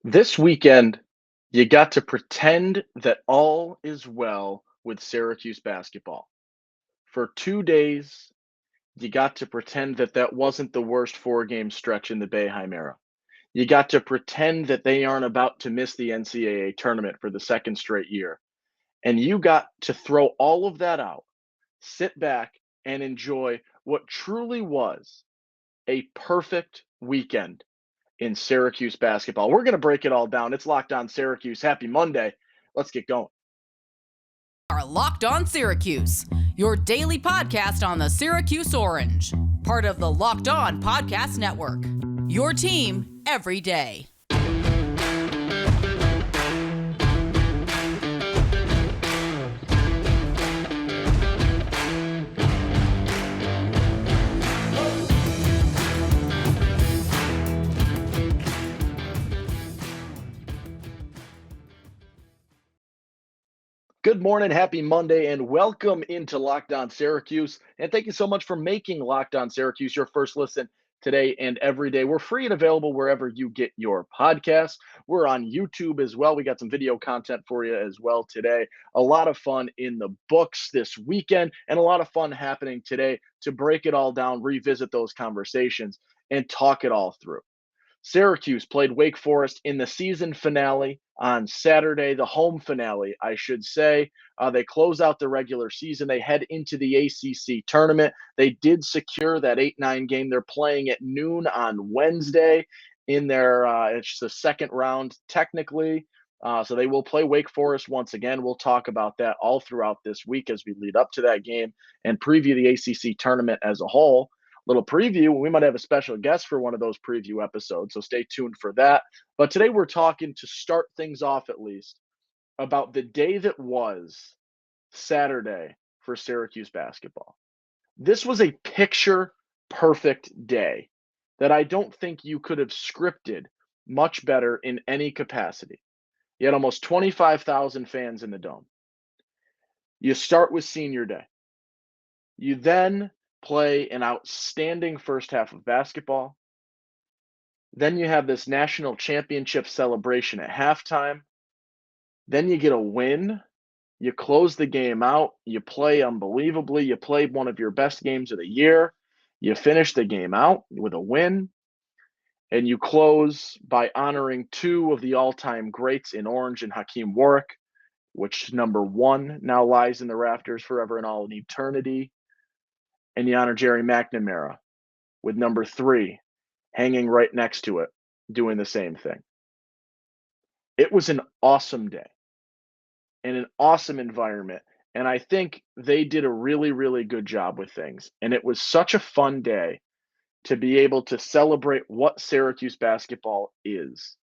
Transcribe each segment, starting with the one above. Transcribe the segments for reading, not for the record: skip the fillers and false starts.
This weekend, you got to pretend that all is well with Syracuse basketball. For 2 days, you got to pretend that that wasn't the worst four-game stretch in the Boeheim era. You got to pretend that they aren't about to miss the NCAA tournament for the second straight year. And you got to throw all of that out, sit back, and enjoy what truly was a perfect weekend in Syracuse basketball. We're going to break it all down. It's Locked On Syracuse. Happy Monday. Let's get going. Are Locked On Syracuse, your daily podcast on the Syracuse Orange, part of the Locked On Podcast Network. Your team every day. Good morning, happy Monday, and welcome into Locked On Syracuse. And thank you so much for making Locked On Syracuse your first listen today and every day. We're free and available wherever you get your podcasts. We're on YouTube as well. We got some video content for you as well today. A lot of fun in the books this weekend, and a lot of fun happening today to break it all down, revisit those conversations, and talk it all through. Syracuse played Wake Forest in the season finale on Saturday, the home finale, I should say. They close out the regular season. They head into the ACC tournament. They did secure that 8-9 game. They're playing at noon on Wednesday in their it's the second round technically. So they will play Wake Forest once again. We'll talk about that all throughout this week as we lead up to that game and preview the ACC tournament as a whole. Little preview. We might have a special guest for one of those preview episodes, so stay tuned for that. But today we're talking, to start things off at least, about the day that was Saturday for Syracuse basketball. This was a picture perfect day that I don't think you could have scripted much better in any capacity. You had almost 25,000 fans in the dome. You start with senior day. You then play an outstanding first half of basketball. Then you have this national championship celebration at halftime. Then you get a win. You close the game out. You play unbelievably. You play one of your best games of the year. You finish the game out with a win. And you close by honoring two of the all-time greats in Orange and Hakeem Warwick, which number one now lies in the rafters forever and all in eternity. And you honor Jerry McNamara with number three hanging right next to it, doing the same thing. It was an awesome day and an awesome environment. And I think they did a really, really good job with things. And it was such a fun day to be able to celebrate what Syracuse basketball is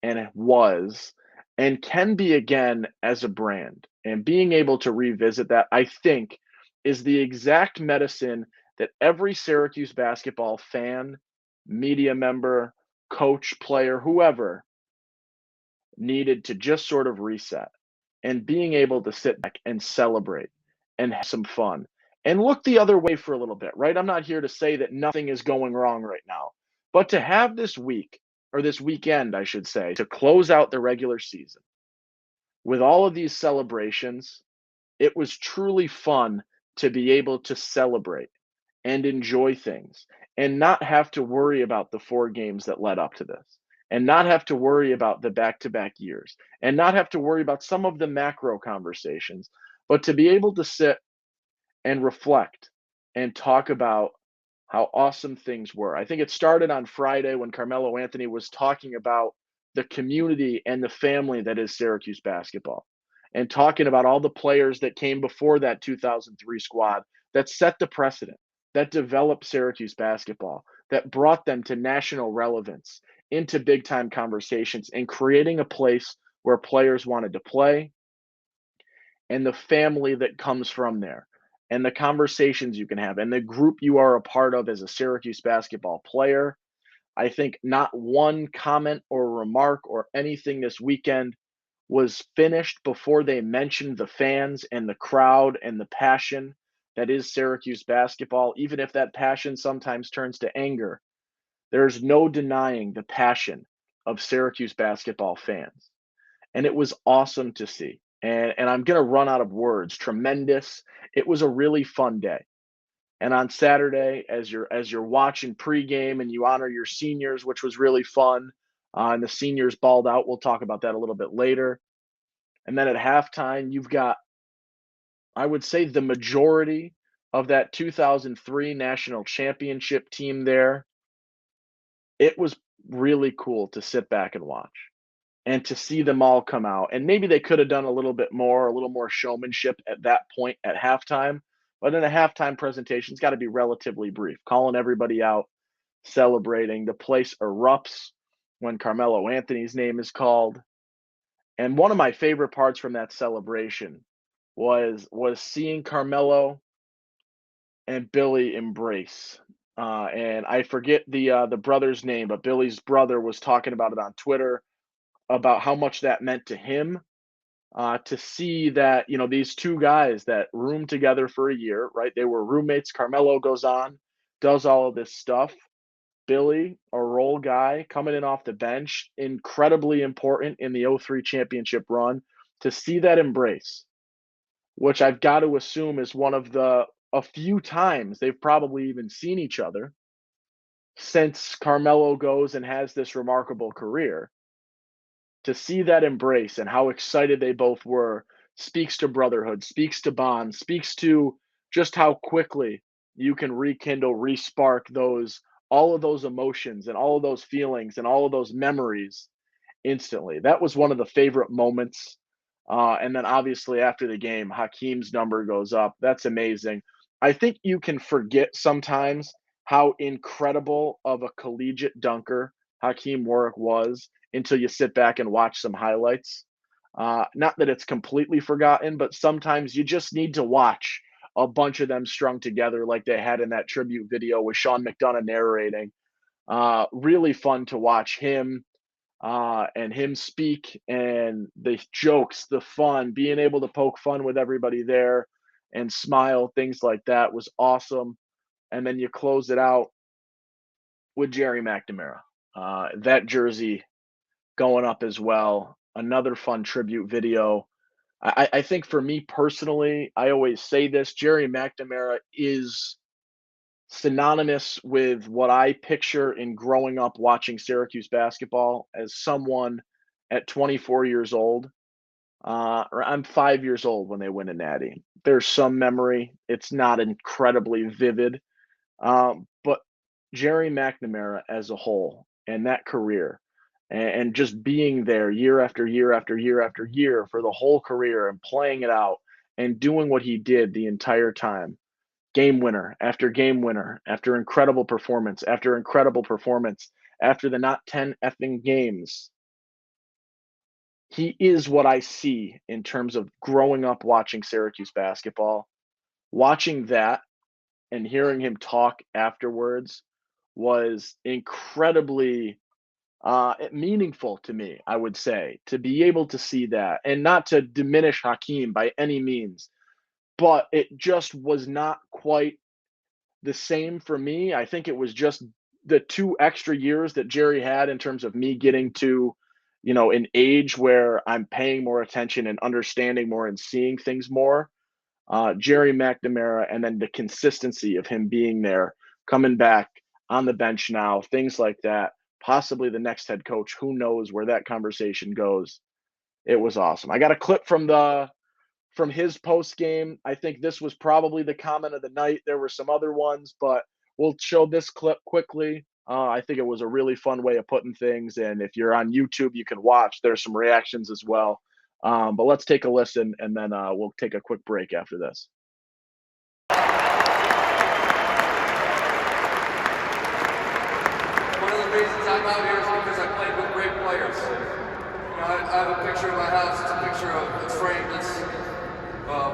and it was and can be again as a brand. And being able to revisit that, I think, is the exact medicine that every Syracuse basketball fan, media member, coach, player, whoever needed to just sort of reset. And being able to sit back and celebrate and have some fun and look the other way for a little bit, right? I'm not here to say that nothing is going wrong right now, but to have this week, or this weekend, I should say, to close out the regular season with all of these celebrations, it was truly fun to be able to celebrate and enjoy things and not have to worry about the four games that led up to this and not have to worry about the back-to-back years and not have to worry about some of the macro conversations, but to be able to sit and reflect and talk about how awesome things were. I think it started on Friday when Carmelo Anthony was talking about the community and the family that is Syracuse basketball and talking about all the players that came before that 2003 squad that set the precedent, that developed Syracuse basketball, that brought them to national relevance, into big time conversations, and creating a place where players wanted to play and the family that comes from there and the conversations you can have and the group you are a part of as a Syracuse basketball player. I think not one comment or remark or anything this weekend was finished before they mentioned the fans and the crowd and the passion that is Syracuse basketball, even if that passion sometimes turns to anger. There's no denying the passion of Syracuse basketball fans. And it was awesome to see. And I'm gonna run out of words. Tremendous. It was a really fun day. And on Saturday, as you're watching pregame and you honor your seniors, which was really fun, and the seniors balled out. We'll talk about that a little bit later. And then at halftime, you've got, I would say, the majority of that 2003 national championship team there. It was really cool to sit back and watch and to see them all come out. And maybe they could have done a little bit more, a little more showmanship at that point at halftime. But in a halftime presentation, it's got to be relatively brief, calling everybody out, celebrating. The place erupts when Carmelo Anthony's name is called. And one of my favorite parts from that celebration was seeing Carmelo and Billy embrace. And I forget the brother's name, but Billy's brother was talking about it on Twitter about how much that meant to him, to see that, these two guys that roomed together for a year, right? They were roommates. Carmelo goes on, does all of this stuff. Billy, a role guy coming in off the bench, incredibly important in the '03 championship run, to see that embrace, which I've got to assume is one of a few times they've probably even seen each other since Carmelo goes and has this remarkable career. To see that embrace and how excited they both were speaks to brotherhood, speaks to bond, speaks to just how quickly you can rekindle, respark those all of those emotions and all of those feelings and all of those memories instantly. That was one of the favorite moments. And then obviously after the game, Hakeem's number goes up. That's amazing. I think you can forget sometimes how incredible of a collegiate dunker Hakeem Warwick was until you sit back and watch some highlights. Not that it's completely forgotten, but sometimes you just need to watch a bunch of them strung together like they had in that tribute video with Sean McDonough narrating. Really fun to watch him and him speak, and the jokes, the fun, being able to poke fun with everybody there and smile, things like that was awesome. And then you close it out with Jerry McNamara. That jersey going up as well. Another fun tribute video. I think for me personally, I always say this, Jerry McNamara is synonymous with what I picture in growing up watching Syracuse basketball as someone at 24 years old. Or I'm 5 years old when they win a natty. There's some memory. It's not incredibly vivid. But Jerry McNamara as a whole and that career and just being there year after year after year after year for the whole career and playing it out and doing what he did the entire time, game winner after incredible performance after incredible performance after the not 10 effing games. He is what I see in terms of growing up watching Syracuse basketball. Watching that and hearing him talk afterwards was incredibly meaningful to me, I would say, to be able to see that, and not to diminish Hakeem by any means, but it just was not quite the same for me. I think it was just the 2 extra years that Jerry had in terms of me getting to, an age where I'm paying more attention and understanding more and seeing things more. Jerry McNamara, and then the consistency of him being there, coming back on the bench now, things like that. Possibly the next head coach. Who knows where that conversation goes? It was awesome. I got a clip from his post game. I think this was probably the comment of the night. There were some other ones, but we'll show this clip quickly. I think it was a really fun way of putting things. And if you're on YouTube, you can watch. There's some reactions as well. But let's take a listen, and then we'll take a quick break after this. One of the reasons I'm out here is because I played with great players. I have a picture in my house. It's a picture of it's framed. It's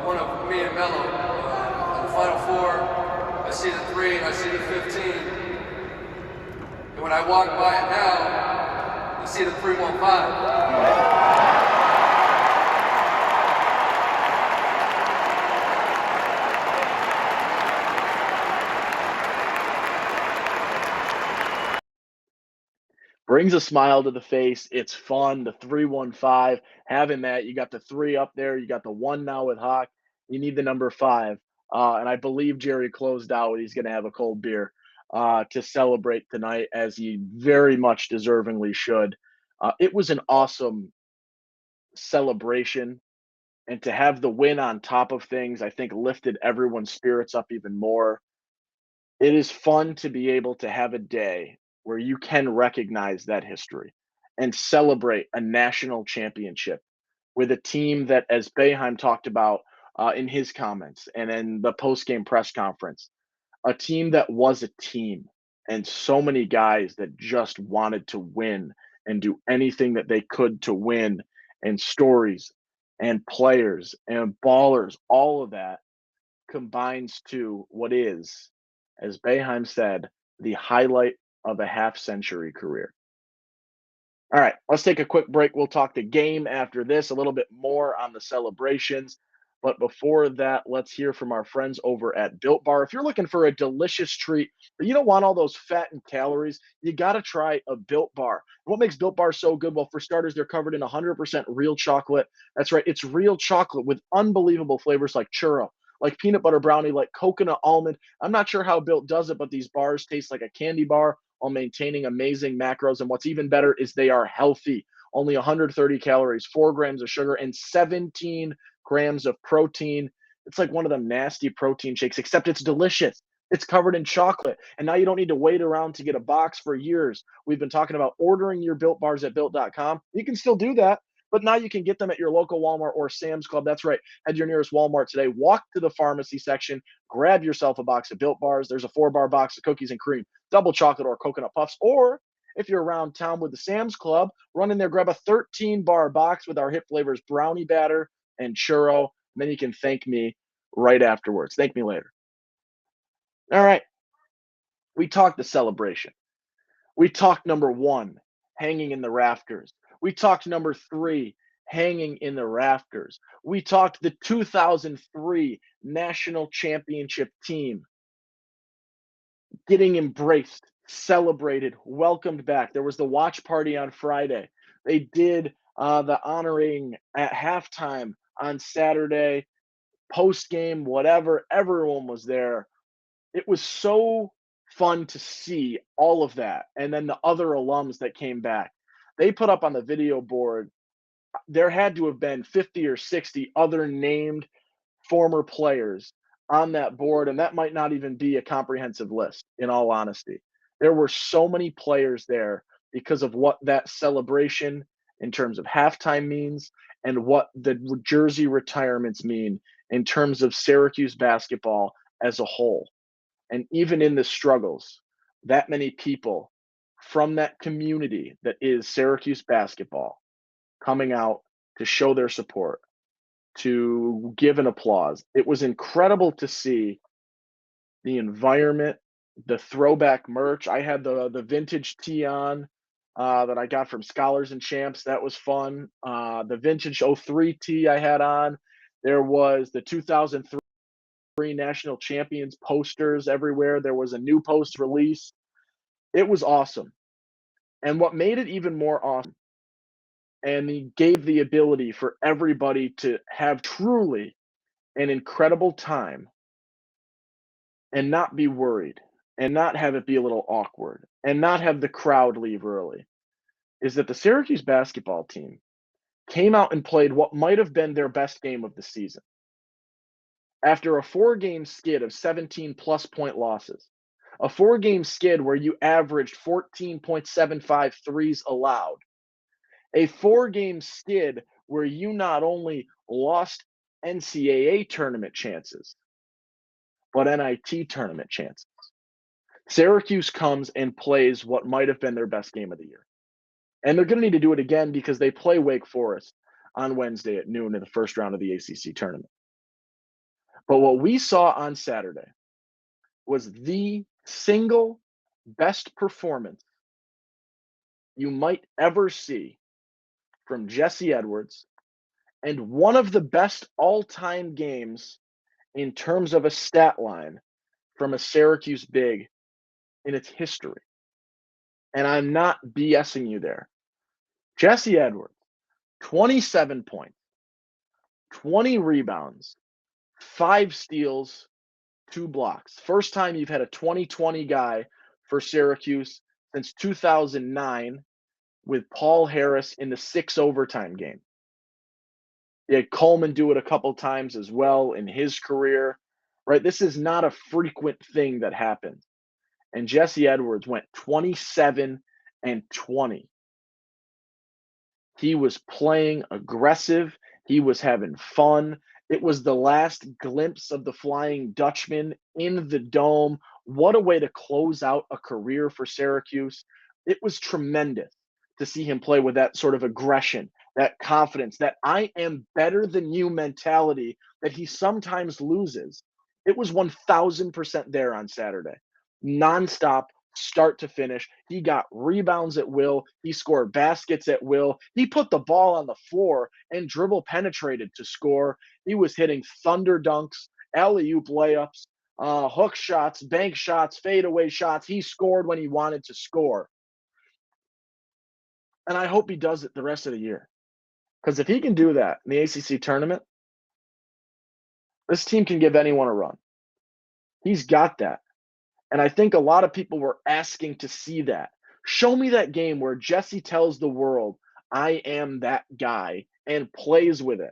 one of me and Melo in the Final Four. I see the 3 and I see the 15. And when I walk by it now, I see the 315. brings a smile to the face. It's fun. The 315, having that, you got the 3 up there, you got the 1 now with Hawk. You need the number 5. And I believe Jerry closed out. He's going to have a cold beer to celebrate tonight, as he very much deservingly should. It was an awesome celebration, and to have the win on top of things, I think lifted everyone's spirits up even more. It is fun to be able to have a day where you can recognize that history and celebrate a national championship with a team that, as Boeheim talked about in his comments and in the post-game press conference, a team that was a team, and so many guys that just wanted to win and do anything that they could to win, and stories and players and ballers, all of that combines to what is, as Boeheim said, the highlight of a half century career. All right, let's take a quick break. We'll talk the game after this, a little bit more on the celebrations. But before that, let's hear from our friends over at Built Bar. If you're looking for a delicious treat, but you don't want all those fat and calories, you got to try a Built Bar. What makes Built Bar so good? Well, for starters, they're covered in 100% real chocolate. That's right, it's real chocolate with unbelievable flavors like churro, like peanut butter brownie, like coconut almond. I'm not sure how Built does it, but these bars taste like a candy bar while maintaining amazing macros. And what's even better is they are healthy. Only 130 calories, 4 grams of sugar, and 17 grams of protein. It's like one of them nasty protein shakes, except it's delicious. It's covered in chocolate. And now you don't need to wait around to get a box for years. We've been talking about ordering your Built Bars at Built.com. You can still do that, but now you can get them at your local Walmart or Sam's Club. That's right. Head to your nearest Walmart today. Walk to the pharmacy section. Grab yourself a box of Built Bars. There's a 4-bar box of cookies and cream, double chocolate or coconut puffs. Or if you're around town with the Sam's Club, run in there, grab a 13-bar box with our hit flavors, brownie batter and churro. And then you can thank me right afterwards. Thank me later. All right. We talked the celebration. We talked number 1, hanging in the rafters. We talked number 3, hanging in the rafters. We talked the 2003 national championship team getting embraced, celebrated, welcomed back. There was the watch party on Friday. They did the honoring at halftime on Saturday, post game, whatever. Everyone was there. It was so fun to see all of that. And then the other alums that came back, they put up on the video board, there had to have been 50 or 60 other named former players on that board, and that might not even be a comprehensive list, in all honesty. There were so many players there because of what that celebration in terms of halftime means and what the jersey retirements mean in terms of Syracuse basketball as a whole. And even in the struggles, that many people from that community that is Syracuse basketball coming out to show their support, to give an applause. It was incredible to see the environment, the throwback merch. I had the vintage tee on that I got from Scholars and Champs. That was fun. The vintage '03 tee I had on. There was the 2003 national champions posters everywhere. There was a new post release. It was awesome. And what made it even more awesome, and he gave the ability for everybody to have truly an incredible time and not be worried and not have it be a little awkward and not have the crowd leave early, is that the Syracuse basketball team came out and played what might have been their best game of the season. After a 4-game skid of 17+ point losses, a 4-game skid where you averaged 14.75 threes allowed, a 4-game skid where you not only lost NCAA tournament chances, but NIT tournament chances. Syracuse comes and plays what might have been their best game of the year. And they're going to need to do it again because they play Wake Forest on Wednesday at noon in the first round of the ACC tournament. But what we saw on Saturday was the single best performance you might ever see from Jesse Edwards, and one of the best all-time games in terms of a stat line from a Syracuse big in its history. And I'm not BSing you there. Jesse Edwards, 27 points, 20 rebounds, 5 steals, 2 blocks. First time you've had a 2020 guy for Syracuse since 2009 with Paul Harris in the 6 overtime game. You had Coleman do it a couple times as well in his career, right? This is not a frequent thing that happens. And Jesse Edwards went 27 and 20. He was playing aggressive. He was having fun. It was the last glimpse of the Flying Dutchman in the Dome. What a way to close out a career for Syracuse. It was tremendous to see him play with that sort of aggression, that confidence, that I am better than you mentality that he sometimes loses. It was 1000% there on Saturday. Nonstop, start to finish. He got rebounds at will. He scored baskets at will. He put the ball on the floor and dribble penetrated to score. He was hitting thunder dunks, alley-oop layups, hook shots, bank shots, fadeaway shots. He scored when he wanted to score. And I hope he does it the rest of the year. Because if he can do that in the ACC tournament, this team can give anyone a run. He's got that. And I think a lot of people were asking to see that. Show me that game where Jesse tells the world, I am that guy, and plays with it.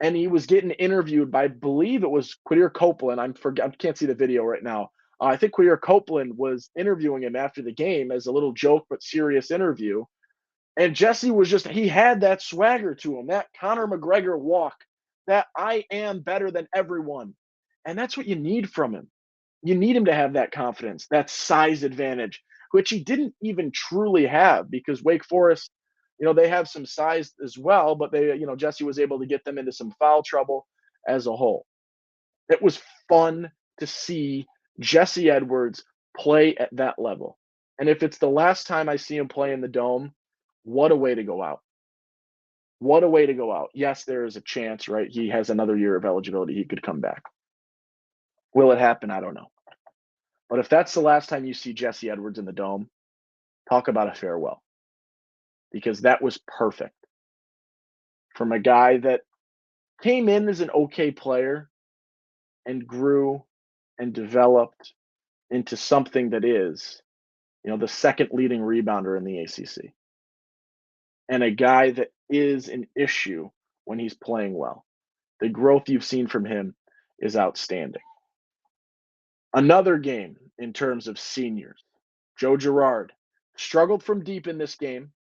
And he was getting interviewed by, I believe it was Quadir Copeland. I can't see the video right now. I think Quadir Copeland was interviewing him after the game as a little joke but serious interview. And Jesse was he had that swagger to him, that Conor McGregor walk, that I am better than everyone. And that's what you need from him. You need him to have that confidence, that size advantage, which he didn't even truly have because Wake Forest, they have some size as well, but Jesse was able to get them into some foul trouble as a whole. It was fun to see Jesse Edwards play at that level. And if it's the last time I see him play in the Dome, what a way to go out. What a way to go out. Yes, there is a chance, right? He has another year of eligibility. He could come back. Will it happen? I don't know. But if that's the last time you see Jesse Edwards in the Dome, talk about a farewell. Because that was perfect. From a guy that came in as an okay player and grew and developed into something that is, the second leading rebounder in the ACC. And a guy that is an issue when he's playing well. The growth you've seen from him is outstanding. Another game in terms of seniors. Joe Girard struggled from deep in this game,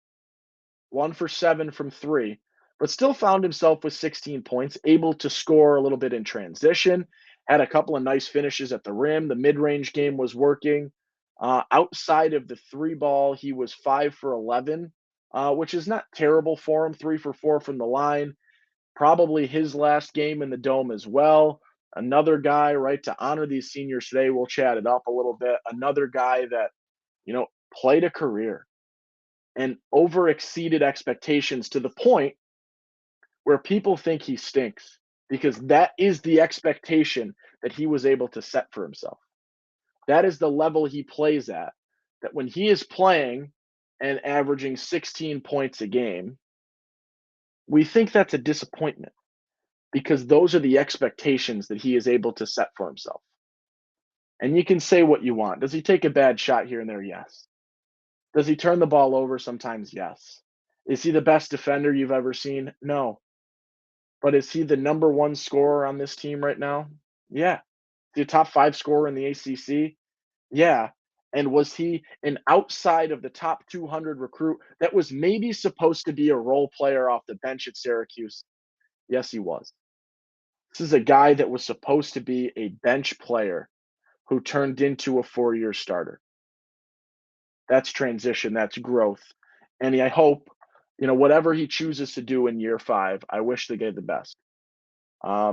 1 for 7 from 3, but still found himself with 16 points, able to score a little bit in transition, had a couple of nice finishes at the rim. The mid-range game was working. Outside of the 3-ball, he was 5 for 11, which is not terrible for him, 3 for 4 from the line. Probably his last game in the Dome as well. Another guy, right, to honor these seniors today, we'll chat it up a little bit. Another guy that, played a career and over exceeded expectations to the point where people think he stinks because that is the expectation that he was able to set for himself. That is the level he plays at, that when he is playing and averaging 16 points a game, we think that's a disappointment because those are the expectations that he is able to set for himself. And you can say what you want. Does he take a bad shot here and there? Yes. Does he turn the ball over sometimes? Yes. Is he the best defender you've ever seen? No. But is he the number 1 scorer on this team right now? Yeah. Is he a top 5 scorer in the ACC? Yeah. And was he an outside of the top 200 recruit that was maybe supposed to be a role player off the bench at Syracuse? Yes, he was. This is a guy that was supposed to be a bench player who turned into a 4-year starter. That's transition, that's growth. And I hope, whatever he chooses to do in year 5, I wish the guy the best.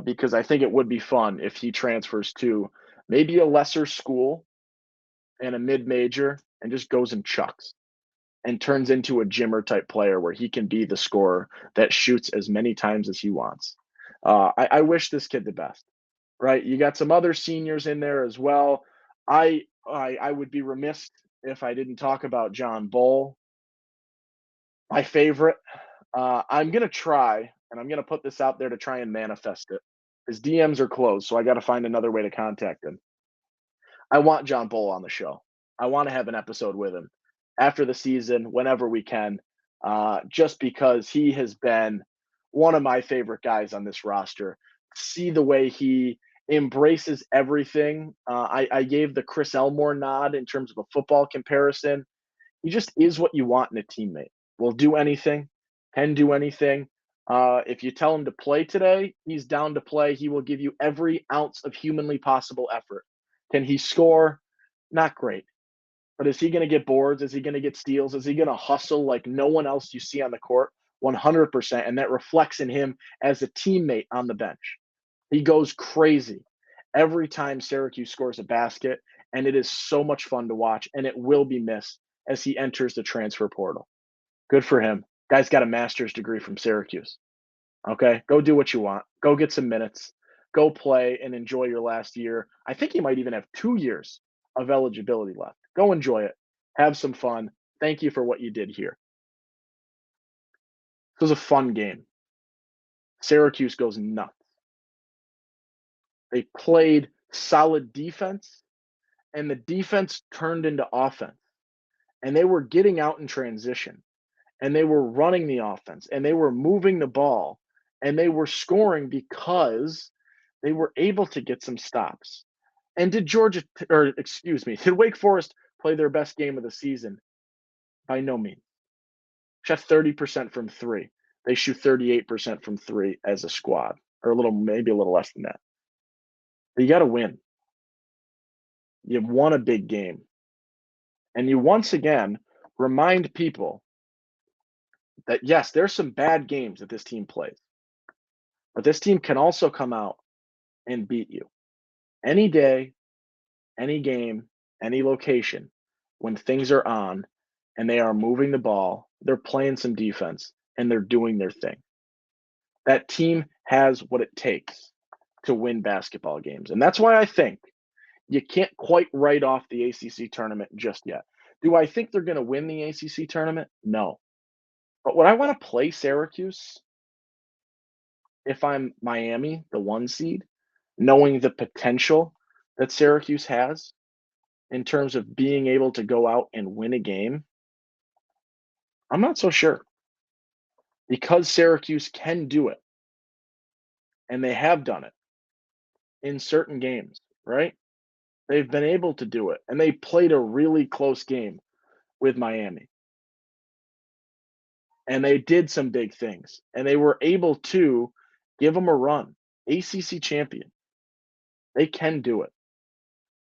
Because I think it would be fun if he transfers to maybe a lesser school and a mid-major and just goes and chucks and turns into a Jimmer type player where he can be the scorer that shoots as many times as he wants. I wish this kid the best, right? You got some other seniors in there as well. I would be remiss if I didn't talk about John Bull, my favorite. I'm going to try, and I'm going to put this out there to try and manifest it. His DMs are closed, so I got to find another way to contact him. I want John Bull on the show. I want to have an episode with him after the season, whenever we can, just because he has been one of my favorite guys on this roster. See the way he embraces everything. I gave the Chris Elmore nod in terms of a football comparison. He just is what you want in a teammate. Will do anything, can do anything. If you tell him to play today, he's down to play. He will give you every ounce of humanly possible effort. Can he score? Not great. But is he going to get boards? Is he going to get steals? Is he going to hustle like no one else you see on the court? 100%. And that reflects in him as a teammate on the bench. He goes crazy every time Syracuse scores a basket, and it is so much fun to watch, and it will be missed as he enters the transfer portal. Good for him. Guy's got a master's degree from Syracuse. Okay, go do what you want. Go get some minutes. Go play and enjoy your last year. I think he might even have 2 years of eligibility left. Go enjoy it. Have some fun. Thank you for what you did here. It was a fun game. Syracuse goes nuts. They played solid defense, and the defense turned into offense. And they were getting out in transition, and they were running the offense, and they were moving the ball, and they were scoring because they were able to get some stops. And did did Wake Forest play their best game of the season? By no means. Shot 30% from three. They shoot 38% from three as a squad, or maybe a little less than that. But you got to win. You won a big game. And you once again remind people that, yes, there's some bad games that this team plays, but this team can also come out and beat you any day, any game, any location when things are on and they are moving the ball, they're playing some defense, and they're doing their thing. That team has what it takes to win basketball games. And that's why I think you can't quite write off the ACC tournament just yet. Do I think they're going to win the ACC tournament? No. But would I want to play Syracuse if I'm Miami, the 1 seed, knowing the potential that Syracuse has in terms of being able to go out and win a game? I'm not so sure. Because Syracuse can do it, and they have done it in certain games, right? They've been able to do it, and they played a really close game with Miami. And they did some big things, and they were able to give them a run. ACC champion. They can do it.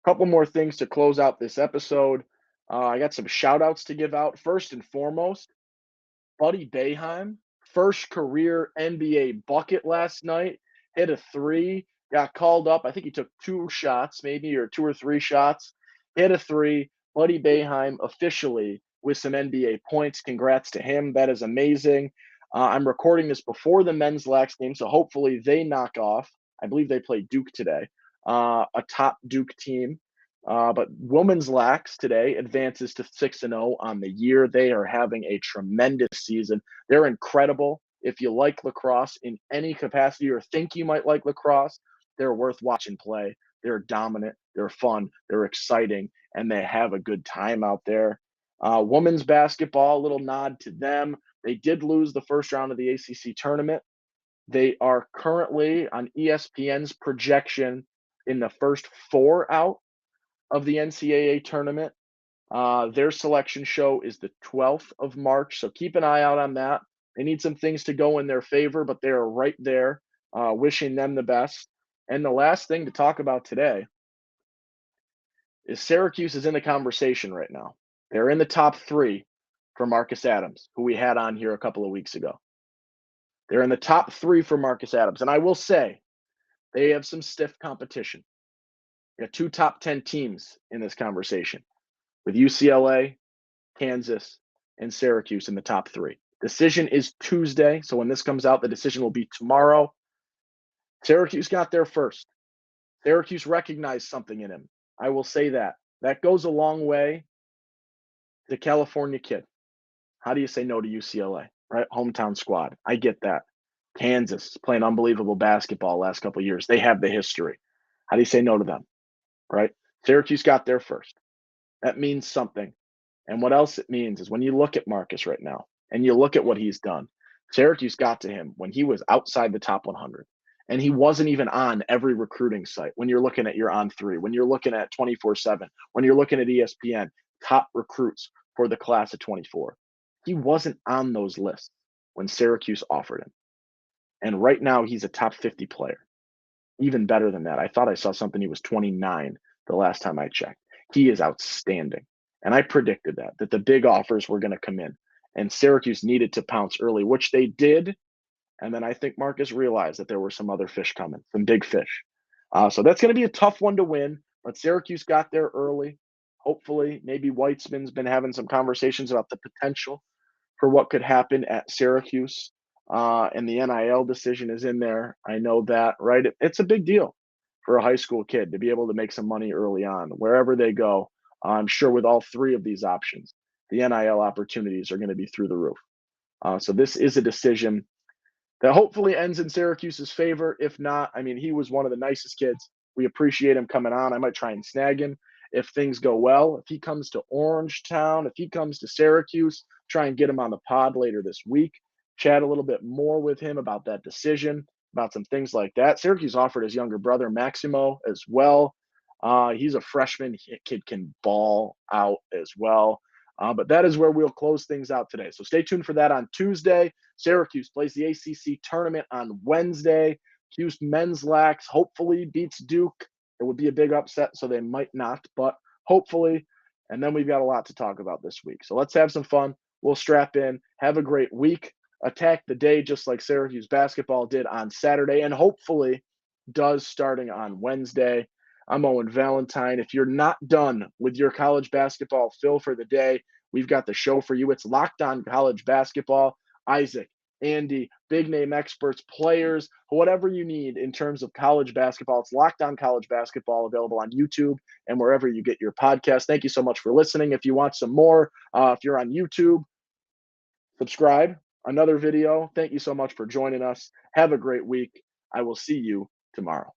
A couple more things to close out this episode. I got some shout outs to give out. First and foremost, Buddy Boeheim, first career NBA bucket last night, hit a three, got called up. I think he took 2 shots, maybe, or 2 or 3 shots, hit a three. Buddy Boeheim officially with some NBA points. Congrats to him. That is amazing. I'm recording this before the men's lax game, so hopefully they knock off. I believe they play Duke today, a top Duke team. But women's lax today advances to 6-0 on the year. They are having a tremendous season. They're incredible. If you like lacrosse in any capacity or think you might like lacrosse, they're worth watching play. They're dominant. They're fun. They're exciting, and they have a good time out there. Women's basketball, a little nod to them. They did lose the first round of the ACC tournament. They are currently on ESPN's projection in the first 4 out of the NCAA tournament. Their selection show is the 12th of March, so keep an eye out on that. They need some things to go in their favor, but they are right there. Wishing them the best. And the last thing to talk about today is Syracuse is in the conversation right now. They're in the top 3 for Marcus Adams, who we had on here a couple of weeks ago. They're in the top 3 for Marcus Adams. And I will say, they have some stiff competition. You got 2 top 10 teams in this conversation with UCLA, Kansas, and Syracuse in the top 3. Decision is Tuesday, so when this comes out, the decision will be tomorrow. Syracuse got there first. Syracuse recognized something in him. I will say that. That goes a long way the California kid. How do you say no to UCLA, right? Hometown squad. I get that. Kansas is playing unbelievable basketball last couple of years. They have the history. How do you say no to them, right? Syracuse got there first. That means something. And what else it means is when you look at Marcus right now and you look at what he's done, Syracuse got to him when he was outside the top 100. And he wasn't even on every recruiting site. When you're looking at your On 3, when you're looking at 24/7, when you're looking at ESPN, top recruits for the class of 24, he wasn't on those lists when Syracuse offered him. And right now, he's a top 50 player. Even better than that. I thought I saw something he was 29 the last time I checked. He is outstanding. And I predicted that the big offers were going to come in. And Syracuse needed to pounce early, which they did. And then I think Marcus realized that there were some other fish coming, some big fish. So that's going to be a tough one to win. But Syracuse got there early. Hopefully, maybe Weitzman's been having some conversations about the potential for what could happen at Syracuse. And the NIL decision is in there. I know that, right? It's a big deal for a high school kid to be able to make some money early on, wherever they go. I'm sure with all three of these options, the NIL opportunities are going to be through the roof. So this is a decision that hopefully ends in Syracuse's favor. If not, I mean, he was one of the nicest kids. We appreciate him coming on. I might try and snag him if things go well. If he comes to Orangetown, if he comes to Syracuse, try and get him on the pod later this week. Chat a little bit more with him about that decision, about some things like that. Syracuse offered his younger brother, Maximo, as well. He's a freshman. Kid can ball out as well. But that is where we'll close things out today. So stay tuned for that on Tuesday. Syracuse plays the ACC tournament on Wednesday. Houston men's lax hopefully beats Duke. It would be a big upset, so they might not, but hopefully. And then we've got a lot to talk about this week. So let's have some fun. We'll strap in. Have a great week. Attack the day just like Syracuse basketball did on Saturday and hopefully does starting on Wednesday. I'm Owen Valentine. If you're not done with your college basketball fill for the day, we've got the show for you. It's Locked On College Basketball. Isaac, Andy, big name experts, players, whatever you need in terms of college basketball. It's Locked On College Basketball, available on YouTube and wherever you get your podcast. Thank you so much for listening. If you want some more, if you're on YouTube, subscribe. Another video. Thank you so much for joining us. Have a great week. I will see you tomorrow.